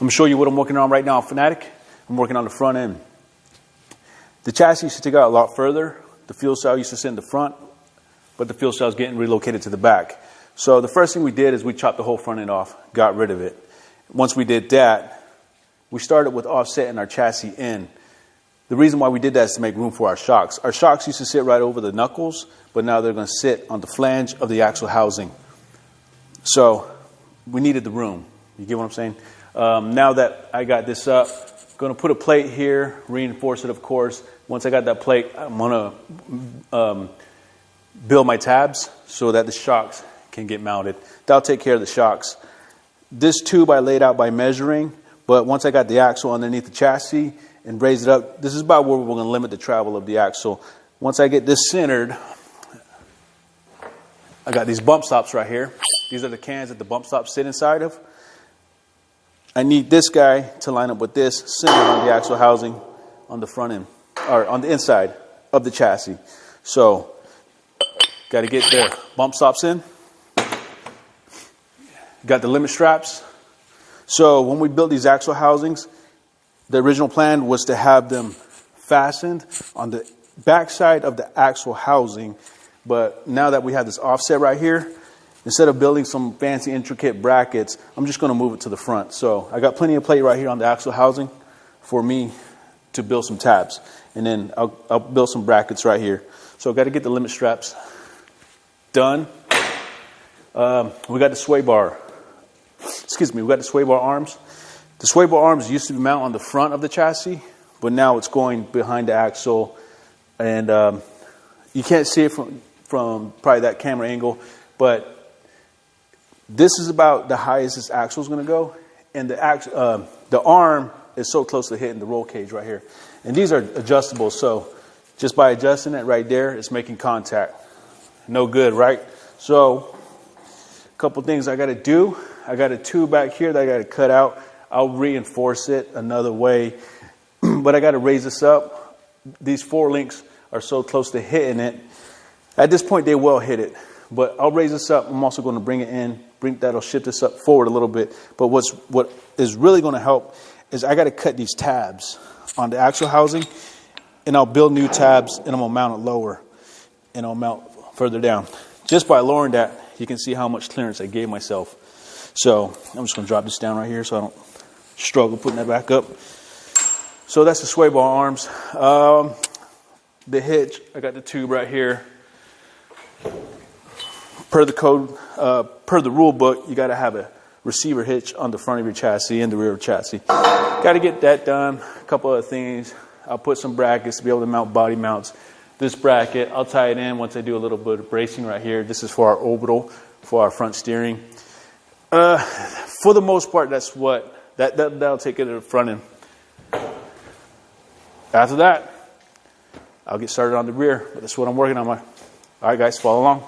Let me show you what I'm working on right now on Fanatic. I'm working on the front end. The chassis used to take out a lot further. The fuel cell used to sit in the front, but the fuel cell is getting relocated to the back. So the first thing we did is we chopped the whole front end off, got rid of it. Once we did that, we started with offsetting our chassis in. The reason why we did that is to make room for our shocks. Our shocks used to sit right over the knuckles, but now they're going to sit on the flange of the axle housing. So we needed the room. You get what I'm saying? Now that I got this up, I'm going to put a plate here, reinforce it, of course. Once I got that plate, I'm going to build my tabs so that the shocks can get mounted. That'll take care of the shocks. This tube I laid out by measuring, but once I got the axle underneath the chassis and raised it up, this is about where we're going to limit the travel of the axle. Once I get this centered, I got these bump stops right here. These are the cans that the bump stops sit inside of. I need this guy to line up with this, centered on the axle housing on the front end, or on the inside of the chassis. So, got to get the bump stops in. Got the limit straps. So when we built these axle housings, the original plan was to have them fastened on the backside of the axle housing. But now that we have this offset right here, instead of building some fancy intricate brackets, I'm just going to move it to the front. So I got plenty of plate right here on the axle housing for me to build some tabs. And then I'll build some brackets right here. So I've got to get the limit straps done. We got the sway bar. We got the sway bar arms. The sway bar arms used to be mounted on the front of the chassis, but now it's going behind the axle. And you can't see it from probably that camera angle, but this is about the highest this axle is going to go. And the arm is so close to hitting the roll cage right here. And these are adjustable, so just by adjusting it right there, it's making contact. No good, right? So a couple things I got to do. I got a tube back here that I got to cut out. I'll reinforce it another way, but I got to raise this up. These 4 links are so close to hitting it. At this point, they will hit it, but I'll raise this up. I'm also going to bring it in. That'll shift this up forward a little bit. But what is really going to help is I got to cut these tabs on the axle housing, and I'll build new tabs, and I'm going to mount it lower, and I'll mount further down. Just by lowering that, you can see how much clearance I gave myself. So I'm just going to drop this down right here so I don't struggle putting that back up. So that's the sway bar arms. The hitch, I got the tube right here. Per the code, per the rule book, you got to have a receiver hitch on the front of your chassis and the rear of the chassis. Got to get that done. A couple other things. I'll put some brackets to be able to mount body mounts. This bracket, I'll tie it in once I do a little bit of bracing right here. This is for our orbital, for our front steering. For the most part, that's what that'll take it to the front end. After that, I'll get started on the rear. But that's what I'm working on. All right, guys, follow along.